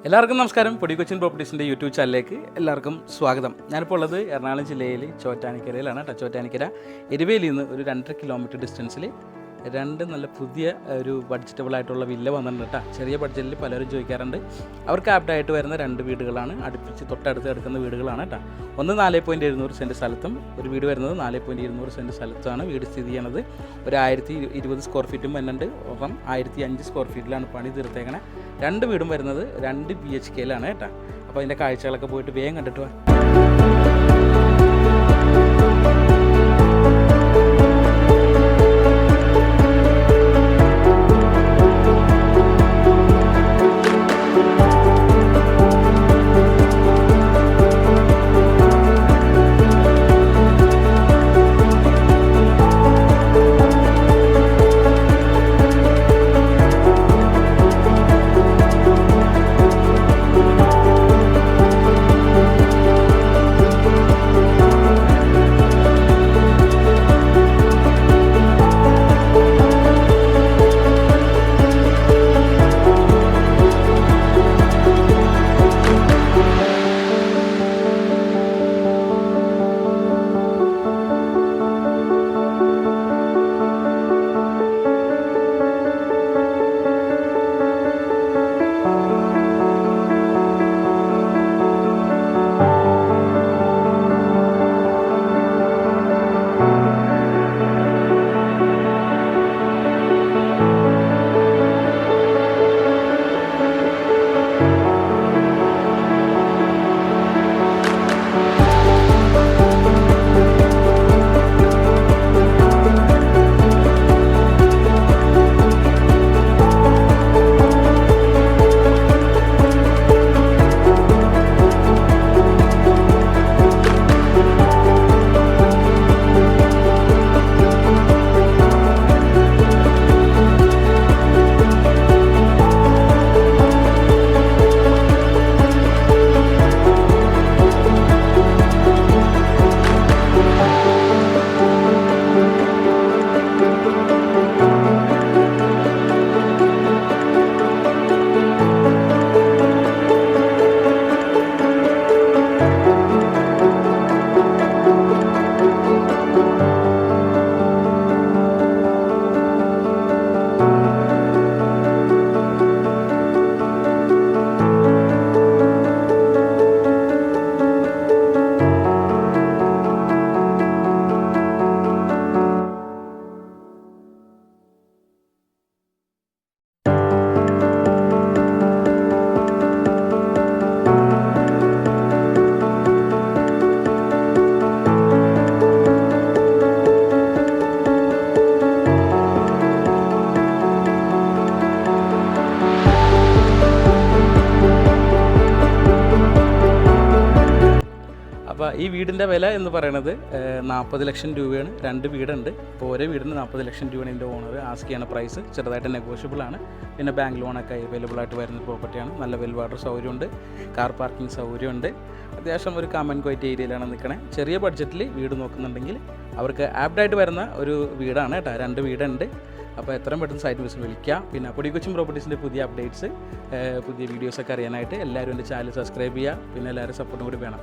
എല്ലാവർക്കും നമസ്കാരം. പൊടി കൊച്ചിൻ പ്രോപ്പർട്ടീസിൻ്റെ യൂട്യൂബ് ചാനലിലേക്ക് എല്ലാവർക്കും സ്വാഗതം. ഞാനിപ്പോൾ ഉള്ളത് എറണാകുളം ജില്ലയിൽ ചോറ്റാനിക്കരയിലാണ്. ചോറ്റാനിക്കര എരുവേലിയിൽ നിന്ന് ഒരു 2.5 കിലോമീറ്റർ ഡിസ്റ്റൻസിൽ രണ്ട് നല്ല പുതിയ ഒരു ബഡ്ജറ്റബിൾ ആയിട്ടുള്ള വില്ല വന്നിട്ടുണ്ട് കേട്ടോ. ചെറിയ ബഡ്ജറ്റിൽ പലരും ചോദിക്കാറുണ്ട്. അവർക്ക് ആപ്റ്റായിട്ട് വരുന്ന 2 വീടുകളാണ്, തൊട്ടടുത്ത് കിടക്കുന്ന വീടുകളാണ് കേട്ടോ. ഒന്ന് 4.700 സെൻറ്റ് സ്ഥലത്തും ഒരു വീട് വരുന്നത് 4.200 സെൻറ്റ് സ്ഥലത്താണ് വീട് സ്ഥിതി ചെയ്യണത്. ഒരു 1020 സ്ക്വയർ ഫീറ്റും വരുന്നുണ്ട്. ഒപ്പം 1005 സ്ക്വയർ ഫീറ്റിലാണ് പണി തീർത്തേക്കണേ. 2 വീടും വരുന്നത് 2 BHKയിലാണ് കേട്ടോ. അപ്പോൾ അതിൻ്റെ കാഴ്ചകളൊക്കെ പോയിട്ട് വേഗം കണ്ടിട്ട് വാ. അപ്പോൾ ഈ വീടിൻ്റെ വില എന്ന് പറയുന്നത് 40 ലക്ഷം രൂപയാണ്. 2 വീടുണ്ട്. അപ്പോൾ ഓരോ വീടിന് 40 ലക്ഷം രൂപയാണ് എൻ്റെ ഓണർ ആസ്ക് ചെയ്യുന്ന പ്രൈസ്. ചെറുതായിട്ട് നെഗോഷ്യബിൾ ആണ്. പിന്നെ ബാങ്ക് ലോണൊക്കെ അവൈലബിൾ ആയിട്ട് വരുന്ന പ്രോപ്പർട്ടിയാണ്. നല്ല വെൽ വാട്ടർ സൗകര്യമുണ്ട്, കാർ പാർക്കിംഗ് സൗകര്യമുണ്ട്. അത്യാവശ്യം ഒരു കാമൻ ക്വൈറ്റ് ഏരിയയിലാണ് നിൽക്കണേ. ചെറിയ ബഡ്ജറ്റിൽ വീട് നോക്കുന്നുണ്ടെങ്കിൽ അവർക്ക് ആപ്റ്റായിട്ട് വരുന്ന ഒരു വീടാണ് കേട്ടോ. 2 വീടുണ്ട്. അപ്പോൾ എത്രയും പെട്ടെന്ന് സൈറ്റ് വിസിറ്റ് വിളിക്കുക. പിന്നെ പൊടി കൊച്ചിൻ പ്രോപ്പർട്ടീസിൻ്റെ പുതിയ അപ്ഡേറ്റ്സ്, പുതിയ വീഡിയോസൊക്കെ അറിയാനായിട്ട് എല്ലാവരും എൻ്റെ ചാനൽ സബ്സ്ക്രൈബ് ചെയ്യുക. പിന്നെ എല്ലാവരും സപ്പോർട്ടും കൂടി വേണം.